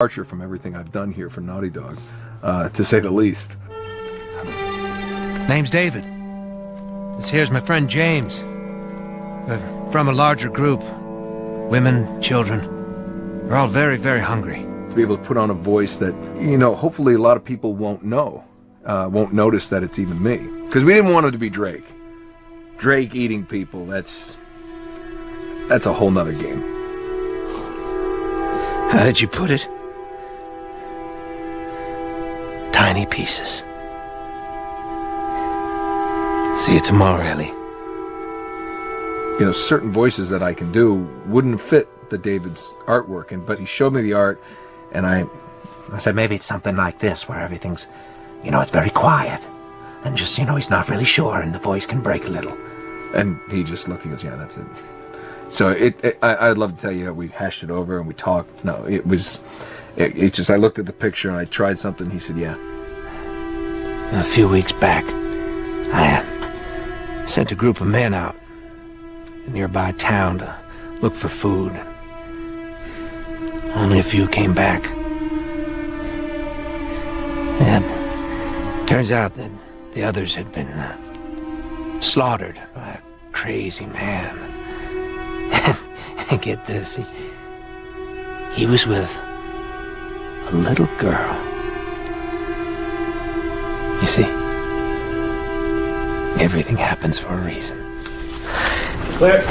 departure from everything I've done here for Naughty Dog, to say the least. Name's David. This here's my friend James. We're from a larger group. Women, children. We're all very, very hungry. To be able to put on a voice that, hopefully a lot of people won't know, won't notice that it's even me. Because we didn't want it to be Drake. Drake eating people, that's a whole nother game. How did you put it? Tiny pieces. See you tomorrow, Ellie. Certain voices that I can do wouldn't fit the David's artwork, but he showed me the art, and I said maybe it's something like this, where everything's, it's very quiet, and just, he's not really sure, and the voice can break a little. And he just looked and goes, yeah, that's it. So I'd love to tell you, we hashed it over and we talked. No, it just, I looked at the picture and I tried something. He said, yeah. A few weeks back, I sent a group of men out a nearby town to look for food. Only a few came back. And turns out that the others had been slaughtered by a crazy man. And get this, he was with a little girl. You see, everything happens for a reason. Claire.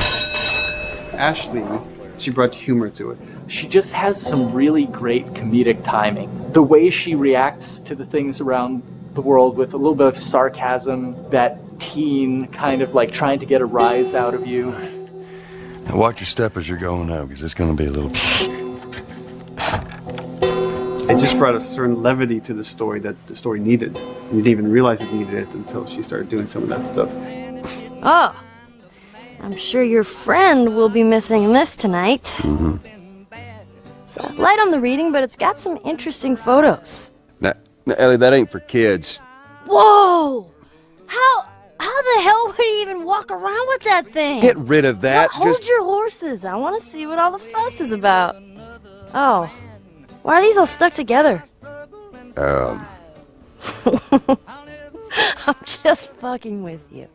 Ashley, she brought humor to it. She just has some really great comedic timing. The way she reacts to the things around the world with a little bit of sarcasm, that teen kind of like trying to get a rise out of you. Now watch your step as you're going out, because it's going to be a little... It just brought a certain levity to the story that the story needed. You didn't even realize it needed it until she started doing some of that stuff. Oh, I'm sure your friend will be missing this tonight. Mm-hmm. It's light on the reading, but it's got some interesting photos. Now, Ellie, that ain't for kids. Whoa! How the hell would he even walk around with that thing? Get rid of that. Well, hold your horses. I want to see what all the fuss is about. Oh, why are these all stuck together? I'm just fucking with you.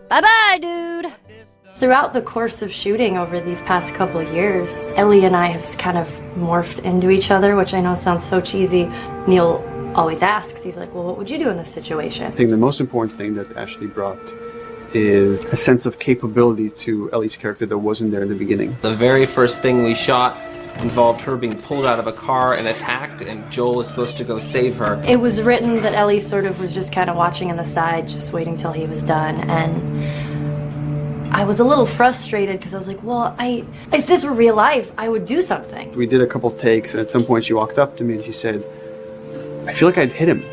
Bye-bye, dude. Throughout the course of shooting over these past couple of years, Ellie and I have kind of morphed into each other, which I know sounds so cheesy. Neil always asks, he's like, well, what would you do in this situation? I think the most important thing that Ashley brought is a sense of capability to Ellie's character that wasn't there in the beginning. The very first thing we shot involved her being pulled out of a car and attacked, and Joel was supposed to go save her. It was written that Ellie sort of was just kind of watching on the side, just waiting till he was done, and I was a little frustrated because I was like, well, if this were real life, I would do something. We did a couple takes, and at some point she walked up to me and she said, I feel like I'd hit him.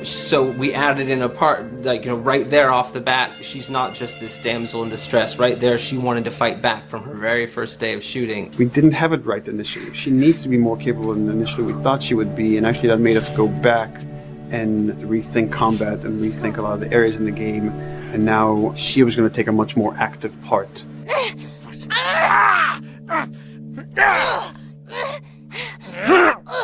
So we added in a part, like, right there off the bat, she's not just this damsel in distress. Right there, she wanted to fight back from her very first day of shooting. We didn't have it right initially. She needs to be more capable than initially we thought she would be, and actually that made us go back and rethink combat and rethink a lot of the areas in the game, and now she was going to take a much more active part.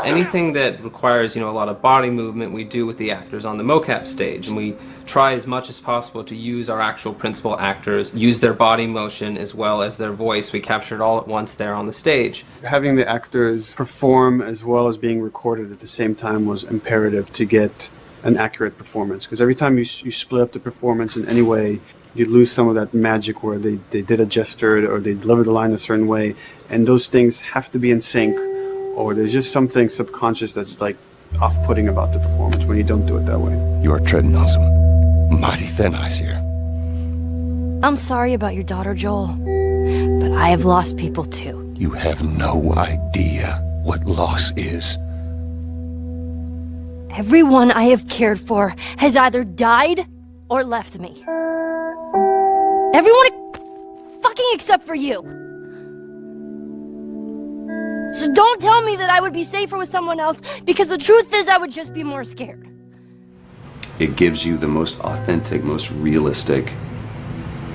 Anything that requires, a lot of body movement, we do with the actors on the mocap stage. And we try as much as possible to use our actual principal actors, use their body motion as well as their voice. We capture it all at once there on the stage. Having the actors perform as well as being recorded at the same time was imperative to get an accurate performance. Because every time you split up the performance in any way, you lose some of that magic where they did a gesture or they delivered the line a certain way. And those things have to be in sync, or there's just something subconscious that's like off-putting about the performance when you don't do it that way. You are treading on some mighty thin ice here. I'm sorry about your daughter, Joel, but I have lost people too. You have no idea what loss is. Everyone I have cared for has either died or left me. Everyone fucking except for you. So don't tell me that I would be safer with someone else, because the truth is I would just be more scared. It gives you the most authentic, most realistic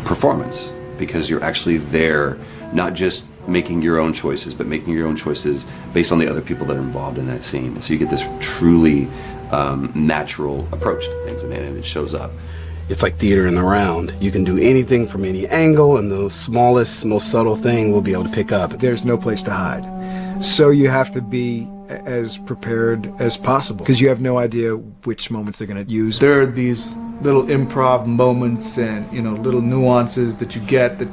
performance, because you're actually there, not just making your own choices, but making your own choices based on the other people that are involved in that scene. So you get this truly natural approach to things, and it shows up. It's like theater in the round. You can do anything from any angle, and the smallest, most subtle thing we'll be able to pick up. There's no place to hide. So you have to be as prepared as possible, because you have no idea which moments they're going to use. There are these little improv moments and, you know, little nuances that you get that